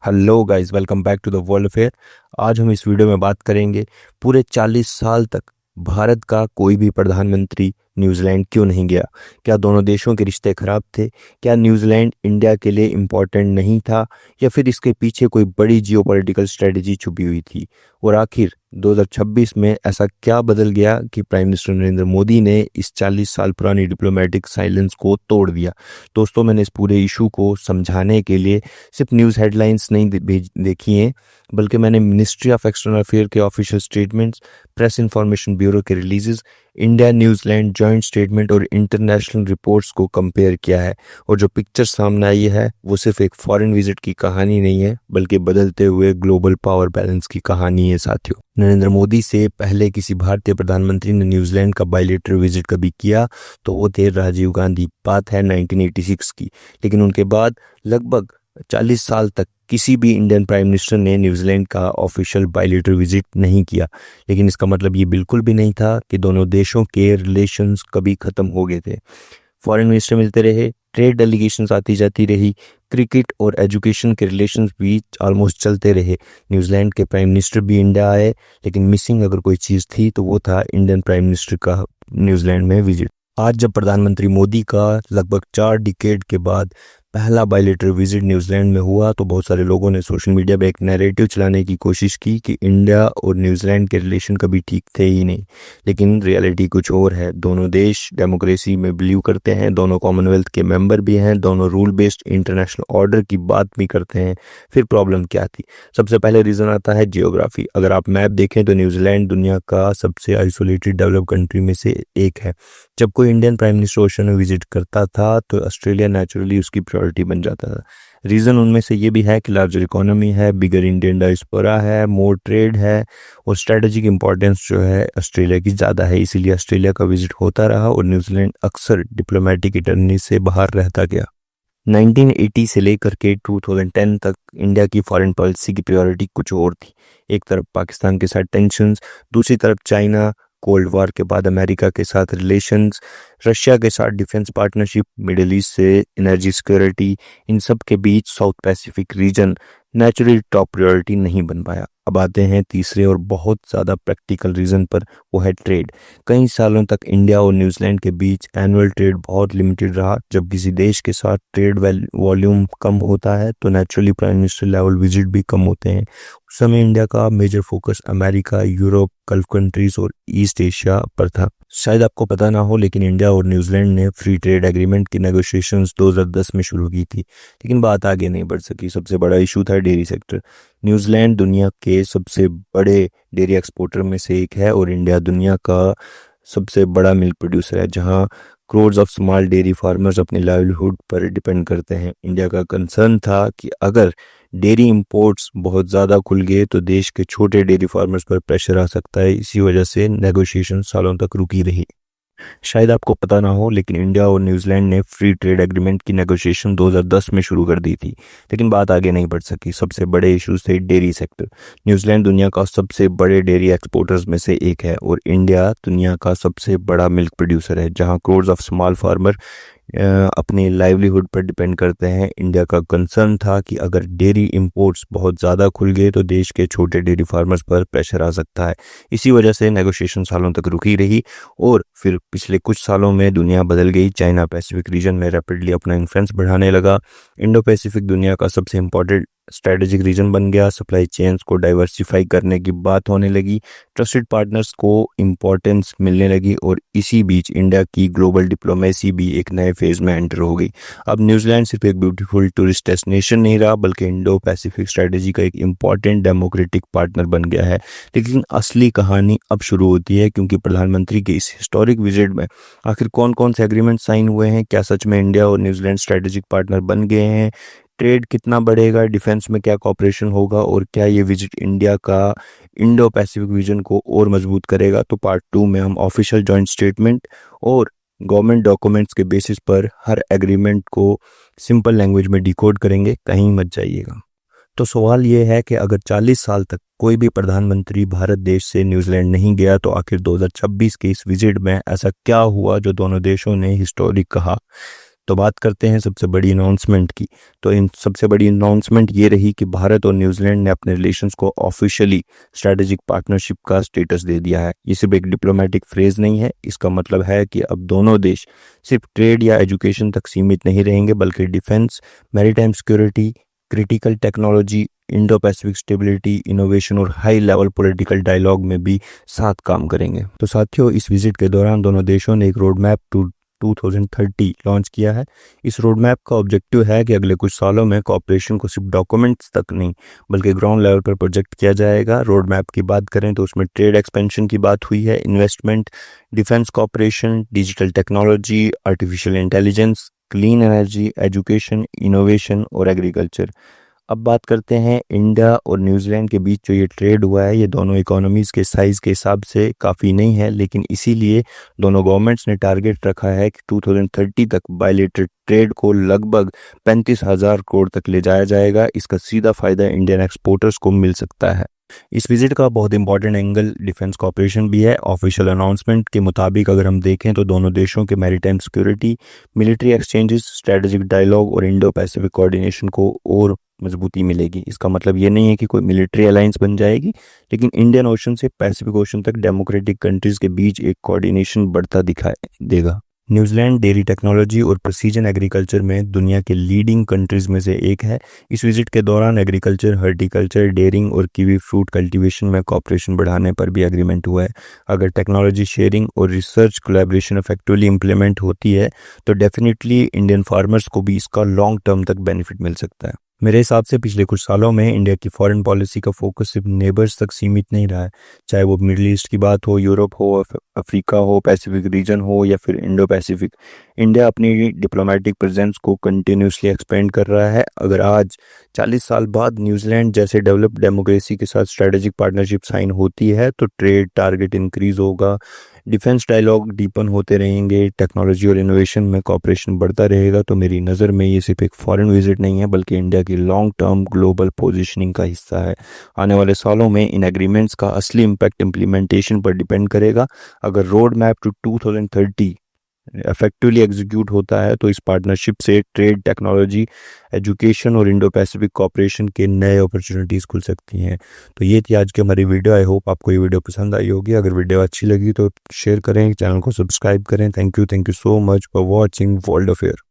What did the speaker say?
Hello guys, welcome back to the world affair. आज हम इस वीडियो में बात करेंगे पूरे 40 साल तक भारत का कोई भी प्रधानमंत्री न्यूजीलैंड क्यों नहीं गया। क्या दोनों देशों के रिश्ते खराब थे? क्या न्यूजीलैंड इंडिया के लिए इम्पोर्टेंट नहीं था, या फिर इसके पीछे कोई बड़ी जियोपॉलिटिकल स्ट्रेटजी छुपी हुई थी? और आखिर 2026 में ऐसा क्या बदल गया कि प्राइम मिनिस्टर नरेंद्र मोदी ने इस 40 साल पुरानी डिप्लोमेटिक साइलेंस को तोड़ दिया? दोस्तों, मैंने इस पूरे इशू को समझाने के लिए सिर्फ न्यूज़ हेडलाइंस नहीं देखी हैं, बल्कि मैंने मिनिस्ट्री ऑफ एक्सटर्नल अफेयर के official statements, press information bureau के रिलीजेस, इंडिया न्यूजीलैंड जॉइंट स्टेटमेंट और इंटरनेशनल रिपोर्ट्स को कंपेयर किया है। और जो पिक्चर सामने आई है वो सिर्फ एक फॉरेन विजिट की कहानी नहीं है, बल्कि बदलते हुए ग्लोबल पावर बैलेंस की कहानी है। साथियों, नरेंद्र मोदी से पहले किसी भारतीय प्रधानमंत्री ने न्यूजीलैंड का बायलेटरल विजिट कभी किया तो वो थे राजीव गांधी। बात है 1986 की। लेकिन उनके बाद लगभग 40 साल तक किसी भी इंडियन प्राइम मिनिस्टर ने न्यूजीलैंड का ऑफिशियल बायलेटरल विजिट नहीं किया। लेकिन इसका मतलब ये बिल्कुल भी नहीं था कि दोनों देशों के रिलेशंस कभी खत्म हो गए थे। फॉरेन मिनिस्टर मिलते रहे, ट्रेड डेलीगेशंस आती जाती रही, क्रिकेट और एजुकेशन के रिलेशंस भी ऑलमोस्ट चलते रहे। न्यूजीलैंड के प्राइम मिनिस्टर भी इंडिया आए, लेकिन मिसिंग अगर कोई चीज़ थी तो वो था इंडियन प्राइम मिनिस्टर का न्यूजीलैंड में विजिट। आज जब प्रधानमंत्री मोदी का लगभग 4 डिकेड के बाद पहला बायलेटरल विजिट न्यूजीलैंड में हुआ तो बहुत सारे लोगों ने सोशल मीडिया पे एक नैरेटिव चलाने की कोशिश की कि इंडिया और न्यूजीलैंड के रिलेशन कभी ठीक थे ही नहीं। लेकिन रियलिटी कुछ और है। दोनों देश डेमोक्रेसी में बिलीव करते हैं, दोनों कॉमनवेल्थ के मेंबर भी हैं, दोनों रूल बेस्ड इंटरनेशनल ऑर्डर की बात भी करते हैं। फिर प्रॉब्लम क्या थी? सबसे पहले रीज़न आता है जियोग्राफी। अगर आप मैप देखें तो न्यूजीलैंड दुनिया का सबसे आइसोलेटेड डेवलप्ड कंट्री में से एक है। जब कोई इंडियन प्राइम मिनिस्टर ओशन में विजिट करता था तो ऑस्ट्रेलिया नेचुरली उसकी प्रायोरिटी बन जाता था। रीज़न उनमें से ये भी है कि लार्जर इकोनॉमी है, बिगर इंडियन डायस्पोरा है, मोर ट्रेड है, और स्ट्रेटेजिक इंपॉर्टेंस जो है ऑस्ट्रेलिया की ज़्यादा है। इसीलिए ऑस्ट्रेलिया का विजिट होता रहा और न्यूजीलैंड अक्सर डिप्लोमेटिक इटर्नी से बाहर रहता गया। 1980 से लेकर के 2010 तक इंडिया की फॉरेन पॉलिसी की प्रायोरिटी कुछ और थी। एक तरफ पाकिस्तान के साथ टेंशन्स, दूसरी तरफ चाइना, कोल्ड वॉर के बाद अमेरिका के साथ रिलेशंस, रशिया के साथ डिफेंस पार्टनरशिप, मिडिल ईस्ट से एनर्जी सिक्योरिटी, इन सब के बीच south Pacific region naturally top priority नहीं बन पाया। अब आते हैं तीसरे और बहुत ज़्यादा प्रैक्टिकल रीज़न पर, वो है ट्रेड। कई सालों तक इंडिया और न्यूजीलैंड के बीच एनुअल ट्रेड बहुत लिमिटेड रहा। जब किसी देश के साथ ट्रेड वॉल्यूम कम होता है तो naturally prime minister level visit भी कम होते हैं। उस समय इंडिया का major focus America, Europe, Gulf countries और ईस्ट एशिया पर था। शायद आपको पता ना हो, लेकिन इंडिया और न्यूजीलैंड ने फ्री ट्रेड एग्रीमेंट की नेगोशिएशंस 2010 में शुरू की थी, लेकिन बात आगे नहीं बढ़ सकी। सबसे बड़ा इशू था डेयरी सेक्टर। न्यूजीलैंड दुनिया के सबसे बड़े डेयरी एक्सपोर्टर में से एक है और इंडिया दुनिया का सबसे बड़ा मिल्क प्रोड्यूसर है, जहां crores of small dairy farmers अपने लाइवलीहुड पर डिपेंड करते हैं। इंडिया का कंसर्न था कि अगर डेयरी इंपोर्ट्स बहुत ज़्यादा खुल गए तो देश के छोटे डेयरी फार्मर्स पर प्रेशर आ सकता है। इसी वजह से नेगोशिएशन सालों तक रुकी रही। शायद आपको पता ना हो, लेकिन इंडिया और न्यूजीलैंड ने फ्री ट्रेड एग्रीमेंट की नेगोशिएशन 2010 में शुरू कर दी थी, लेकिन बात आगे नहीं बढ़ सकी। सबसे बड़े इश्यूज थे डेयरी सेक्टर। न्यूजीलैंड दुनिया का सबसे बड़े डेयरी एक्सपोर्टर्स में से एक है और इंडिया दुनिया का सबसे बड़ा मिल्क प्रोड्यूसर है, जहां क्रोर्स ऑफ स्मॉल फार्मर अपने लाइवलीहुड पर डिपेंड करते हैं। इंडिया का कंसर्न था कि अगर डेयरी इंपोर्ट्स बहुत ज़्यादा खुल गए तो देश के छोटे डेयरी फार्मर्स पर प्रेशर आ सकता है। इसी वजह से नेगोशिएशन सालों तक रुकी रही और फिर पिछले कुछ सालों में दुनिया बदल गई। चाइना पैसिफिक रीजन में रैपिडली अपना इन्फ्लुएंस बढ़ाने लगा। इंडो पैसिफिक दुनिया का सबसे इंपॉर्टेंट स्ट्रेटेजिक रीजन बन गया। सप्लाई चेन्स को डाइवर्सिफाई करने की बात होने लगी। ट्रस्टेड पार्टनर्स को इम्पोर्टेंस मिलने लगी और इसी बीच इंडिया की ग्लोबल डिप्लोमेसी भी एक नए फेज में एंटर हो गई। अब न्यूजीलैंड सिर्फ एक ब्यूटीफुल टूरिस्ट डेस्टिनेशन नहीं रहा, बल्कि इंडो पैसिफिक स्ट्रेटेजी का एक इम्पॉर्टेंट डेमोक्रेटिक पार्टनर बन गया है। लेकिन असली कहानी अब शुरू होती है, क्योंकि प्रधानमंत्री के इस हिस्टोरिक विजिट में आखिर कौन कौन से एग्रीमेंट साइन हुए हैं, क्या सच में इंडिया और न्यूजीलैंड स्ट्रेटेजिक पार्टनर बन गए हैं, ट्रेड कितना बढ़ेगा, डिफेंस में क्या कॉपरेशन होगा, और क्या ये विजिट इंडिया का इंडो पैसिफिक विजन को और मजबूत करेगा। तो पार्ट 2 में हम ऑफिशियल जॉइंट स्टेटमेंट और गवर्नमेंट डॉक्यूमेंट्स के बेसिस पर हर एग्रीमेंट को सिंपल लैंग्वेज में डिकोड करेंगे। कहीं मत जाइएगा। तो सवाल ये है कि अगर 40 साल तक कोई भी प्रधानमंत्री भारत देश से न्यूजीलैंड नहीं गया तो आखिर 2026 के इस विजिट में ऐसा क्या हुआ जो दोनों देशों ने हिस्टोरिक कहा। तो बात करते हैं सबसे बड़ी अनाउंसमेंट की। तो इन सबसे बड़ी अनाउंसमेंट ये रही कि भारत और न्यूजीलैंड ने अपने रिलेशंस को ऑफिशियली स्ट्रैटेजिक पार्टनरशिप का स्टेटस दे दिया है। ये सिर्फ एक डिप्लोमेटिक फ्रेज नहीं है, इसका मतलब है कि अब दोनों देश सिर्फ ट्रेड या एजुकेशन तक सीमित नहीं रहेंगे, बल्कि defence, maritime security, critical technology, Indo Pacific stability, innovation और हाई लेवल पॉलिटिकल डायलॉग में भी साथ काम करेंगे। तो साथियों, इस विजिट के दौरान दोनों देशों ने एक रोड मैप टू 2030 लॉन्च किया है। इस रोड मैप का ऑब्जेक्टिव है कि अगले कुछ सालों में कॉपरेशन को सिर्फ डॉक्यूमेंट्स तक नहीं बल्कि ग्राउंड लेवल पर प्रोजेक्ट किया जाएगा। रोड मैप की बात करें तो उसमें ट्रेड एक्सपेंशन की बात हुई है, investment, defence cooperation, digital technology, artificial intelligence, clean energy, education, innovation और एग्रीकल्चर। अब बात करते हैं इंडिया और न्यूजीलैंड के बीच जो ये ट्रेड हुआ है, ये दोनों इकोनॉमीज़ के साइज़ के हिसाब से काफ़ी नहीं है, लेकिन इसीलिए दोनों गवर्नमेंट्स ने टारगेट रखा है कि 2030 तक बायलेटरल ट्रेड को लगभग 35,000 करोड़ तक ले जाया जाएगा। इसका सीधा फायदा इंडियन एक्सपोर्टर्स को मिल सकता है। इस विजिट का बहुत इंपॉर्टेंट एंगल डिफेंस कॉपरेशन भी है। ऑफिशियल अनाउंसमेंट के मुताबिक अगर हम देखें तो दोनों देशों के maritime security, military exchanges, strategic dialogue और इंडो पैसिफिक कोऑर्डिनेशन को और मजबूती मिलेगी। इसका मतलब ये नहीं है कि कोई मिलिट्री अलायंस बन जाएगी, लेकिन इंडियन ओशन से पैसिफिक ओशन तक डेमोक्रेटिक कंट्रीज के बीच एक कोऑर्डिनेशन बढ़ता दिखाई देगा। न्यूजीलैंड डेयरी टेक्नोलॉजी और प्रिसीजन एग्रीकल्चर में दुनिया के लीडिंग कंट्रीज में से एक है। इस विजिट के दौरान एग्रीकल्चर, हॉर्टिकल्चर, डेयरिंग और कीवी फ्रूट कल्टीवेशन में कॉपरेशन बढ़ाने पर भी एग्रीमेंट हुआ है। अगर टेक्नोलॉजी शेयरिंग और रिसर्च कोलैबोरेशन इफेक्टिवली इंप्लीमेंट होती है तो डेफिनेटली इंडियन फार्मर्स को भी इसका लॉन्ग टर्म तक बेनिफिट मिल सकता है। मेरे हिसाब से पिछले कुछ सालों में इंडिया की फॉरेन पॉलिसी का फोकस सिर्फ नेबर्स तक सीमित नहीं रहा है, चाहे वो मिडिल ईस्ट की बात हो, यूरोप हो, अफ्रीका हो, पैसिफिक रीजन हो या फिर इंडो पैसिफिक। इंडिया अपनी डिप्लोमेटिक प्रेजेंस को कंटिन्यूसली एक्सपेंड कर रहा है। अगर आज 40 साल बाद न्यूजीलैंड जैसे डेवलप्ड डेमोक्रेसी के साथ स्ट्रेटेजिक पार्टनरशिप साइन होती है तो ट्रेड टारगेट इंक्रीज होगा, डिफेंस डायलॉग डीपन होते रहेंगे, टेक्नोलॉजी और इनोवेशन में कॉपरेशन बढ़ता रहेगा। तो मेरी नज़र में ये सिर्फ एक फॉरेन विजिट नहीं है, बल्कि इंडिया की लॉन्ग टर्म ग्लोबल पोजीशनिंग का हिस्सा है। आने वाले सालों में इन एग्रीमेंट्स का असली इम्पैक्ट इम्प्लीमेंटेशन पर डिपेंड करेगा। अगर road map to 2030 effectively execute होता है तो इस पार्टनरशिप से ट्रेड, टेक्नोलॉजी, एजुकेशन और इंडो पैसिफिक कॉपरेशन के नए अपॉर्चुनिटीज़ खुल सकती हैं। तो ये थी आज की हमारी वीडियो। आई होप आपको ये वीडियो पसंद आई होगी। अगर वीडियो अच्छी लगी तो शेयर करें, चैनल को सब्सक्राइब करें। Thank you so much for watching world affair.